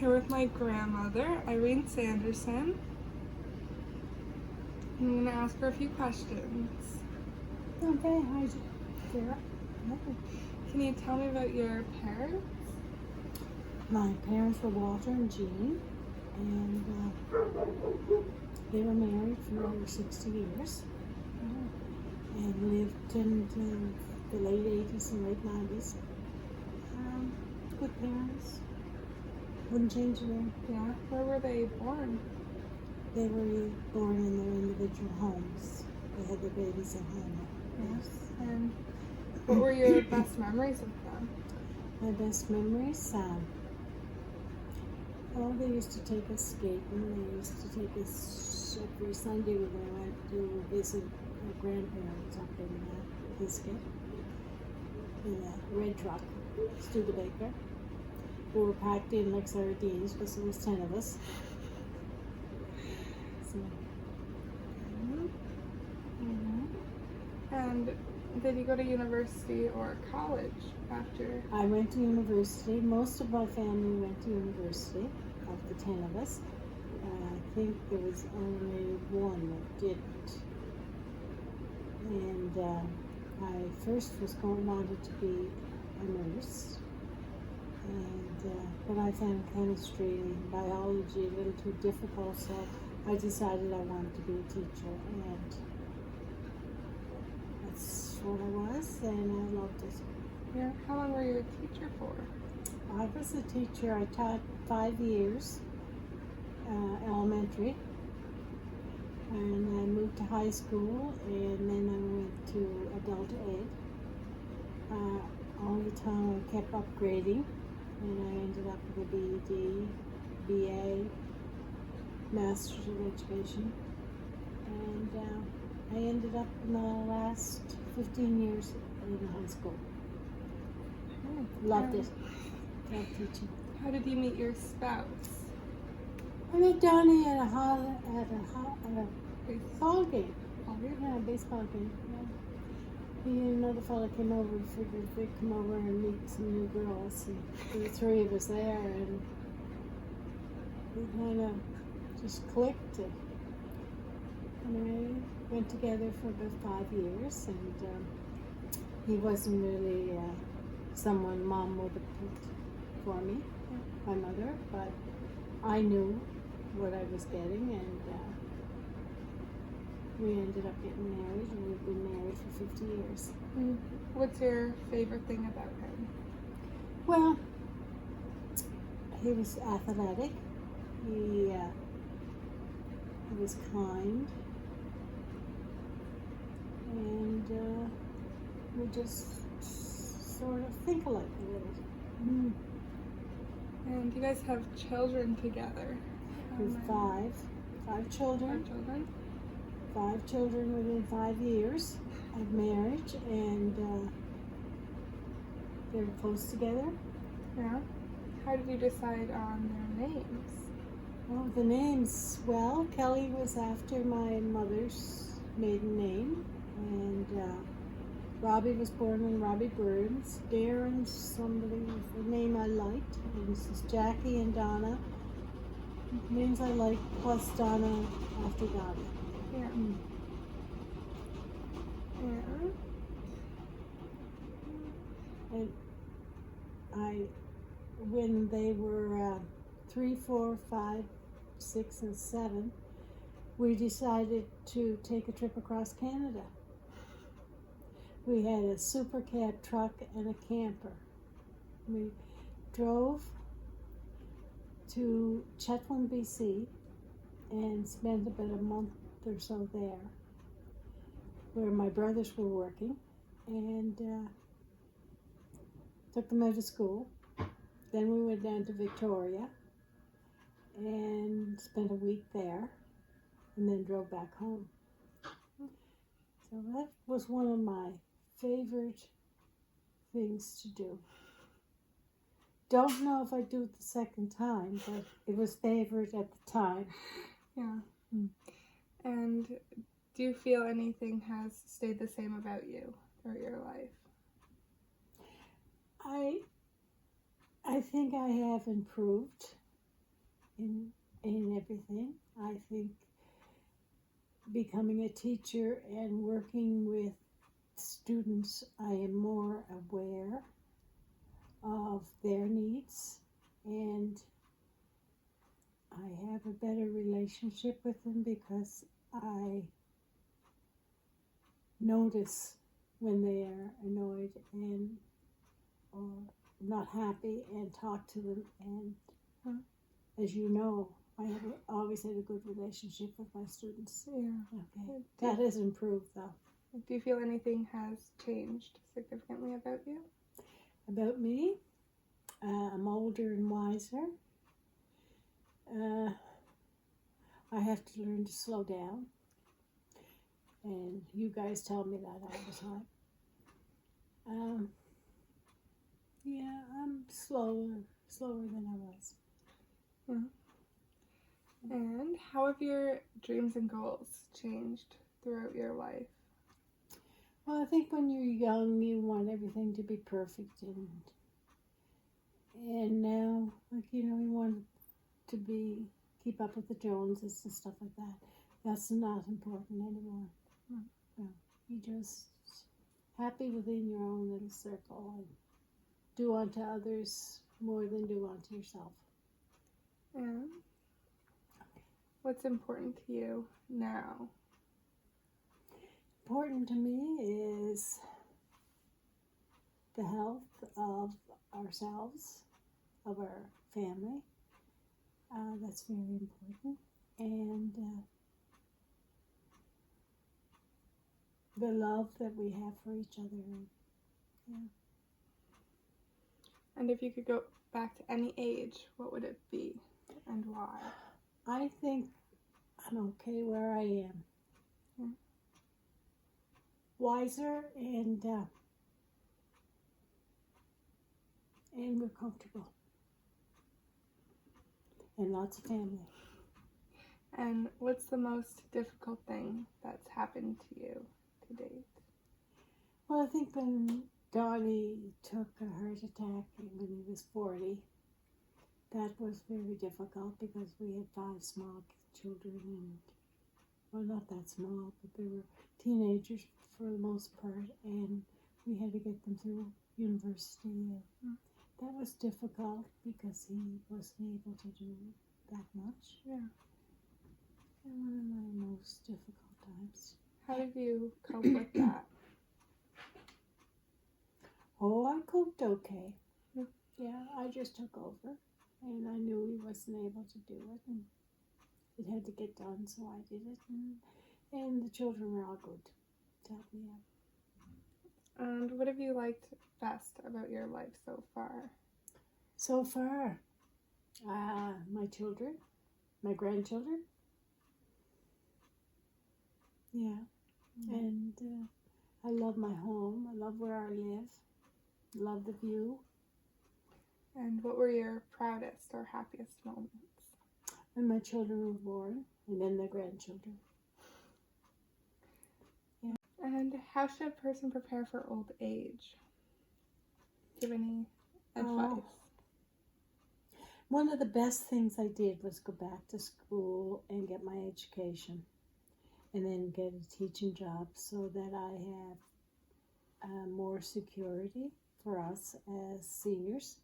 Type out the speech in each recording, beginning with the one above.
here with my grandmother, Irene Sanderson. I'm going to ask her a few questions. Okay, hi, Sarah. Can you tell me about your parents? My parents were Walter and Jean, and they were married for over 60 years and lived in the late 80s and late 90s. Good parents. Wouldn't change them. Yeah. Where were they born? They were born in their individual homes. They had their babies at home. Yes. And what were your best memories of them? My best memories, they used to take us skating. They used to take us every Sunday. We went to visit our grandparents up in Biscuit in a red truck, Studebaker. We were packed in like sardines because there was 10 of us. So, And did you go to university or college after? I went to university. Most of my family went to university, of the 10 of us. I think there was only one that didn't. And I first wanted to be a nurse. But I found chemistry and biology a little too difficult, so I decided I wanted to be a teacher, and that's what I was, and I loved it. Yeah. How long were you a teacher for? I was a teacher. I taught 5 years, elementary, and I moved to high school, and then I went to adult ed. All the time I kept upgrading, and I ended up with a BEd, BA, Master's of Education, and I ended up in the last 15 years in high school. Loved it. Loved teaching. How did you meet your spouse? I met Donnie at a ball game. Yeah, a baseball game. Yeah. He and another fellow came over and figured they'd come over and meet some new girls. And there were 3 of us there, and we kind of just clicked. And we went together for about 5 years, and he wasn't really someone Mom would have picked for me, my mother, but I knew what I was getting, and we ended up getting married, and we've been married for 50 years. What's your favorite thing about him? Well, he was athletic. He was kind, and we just sort of think alike a little. And you guys have children together? We have 5 children. 5 children? 5 children within 5 years of marriage, and they're close together. Yeah. How did you decide on their names? Well, the names, Kelly was after my mother's maiden name, and Robbie was born in Robbie Burns. Darren's somebody with a name I liked, and this is Jackie and Donna. Names I like, plus Donna after Donna. Yeah. And when they were 3, 4, 5, 6, and 7, we decided to take a trip across Canada. We had a super cab truck and a camper. We drove to Chetwynd, BC, and spent about a month or so there, where my brothers were working, and took them out of school. Then we went down to Victoria and spent a week there, and then drove back home. So that was one of my favorite things to do. Don't know if I'd do it the second time, but it was favorite at the time. Yeah. And do you feel anything has stayed the same about you throughout your life? I think I have improved in everything. I think becoming a teacher and working with students, I am more aware of their needs, and I have a better relationship with them because I notice when they are annoyed and or not happy and talk to them. And as you know, I have always had a good relationship with my students. Yeah. Okay, that has improved though. Do you feel anything has changed significantly about you? About me, I'm older and wiser. I have to learn to slow down, and you guys tell me that all the time. Yeah, I'm slower than I was. And how have your dreams and goals changed throughout your life? Well, I think when you're young, you want everything to be perfect, and now, like, you want to keep up with the Joneses and stuff like that. That's not important anymore. No, you're just happy within your own little circle and do unto others more than do unto yourself. And what's important to you now? Important to me is the health of ourselves, of our family. That's very important. And the love that we have for each other. Yeah. And if you could go back to any age, what would it be and why? I think I'm okay where I am. Wiser and we're comfortable. And lots of family. And what's the most difficult thing that's happened to you to date? Well, I think when Donnie took a heart attack when he was 40, that was very difficult because we had 5 small children, and, well, not that small, but they were teenagers for the most part, and we had to get them through university. That was difficult because he wasn't able to do that much. Yeah. And one of my most difficult times. How did you cope with that? Oh, I coped okay. Yeah, I just took over, and I knew he wasn't able to do it, and it had to get done, so I did it. And the children were all good to help me out. And what have you liked best about your life so far? So far, my children, my grandchildren. Yeah, and I love my home. I love where I live. Love the view. And what were your proudest or happiest moments? When my children were born, and then the grandchildren. Yeah. And how should a person prepare for old age? Do you have any advice? One of the best things I did was go back to school and get my education, and then get a teaching job so that I have more security for us as seniors.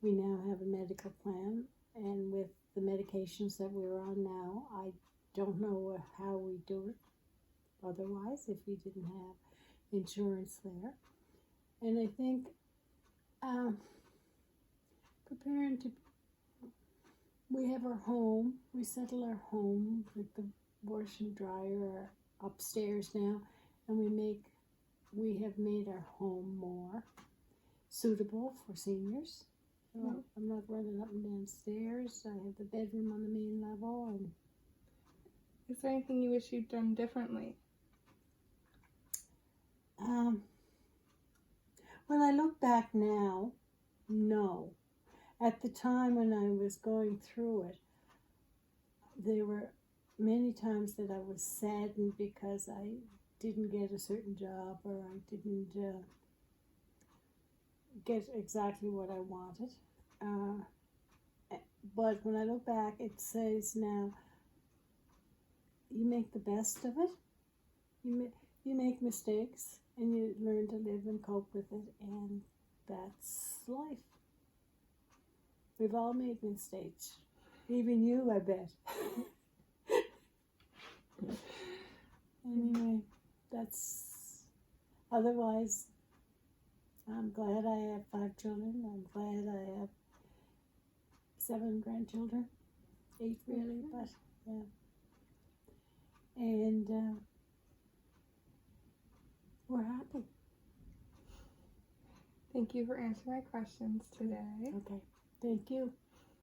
We now have a medical plan, and with the medications that we're on now, I don't know how we do it otherwise if we didn't have insurance there. And I think preparing to, we have our home, we settle our home with the wash and dryer upstairs now, and we have made our home more suitable for seniors. So I'm not running up and down stairs. I have the bedroom on the main level. And is there anything you wish you'd done differently? When I look back now, no. At the time when I was going through it, there were many times that I was saddened because I didn't get a certain job, or I didn't get exactly what I wanted. But when I look back, it says now, you make the best of it. You make mistakes, and you learn to live and cope with it, and that's life. We've all made mistakes. Even you, I bet. Anyway, otherwise, I'm glad I have 5 children. I'm glad I have 7 grandchildren. 8 really, but yeah. And we're happy. Thank you for answering my questions today. Okay, thank you.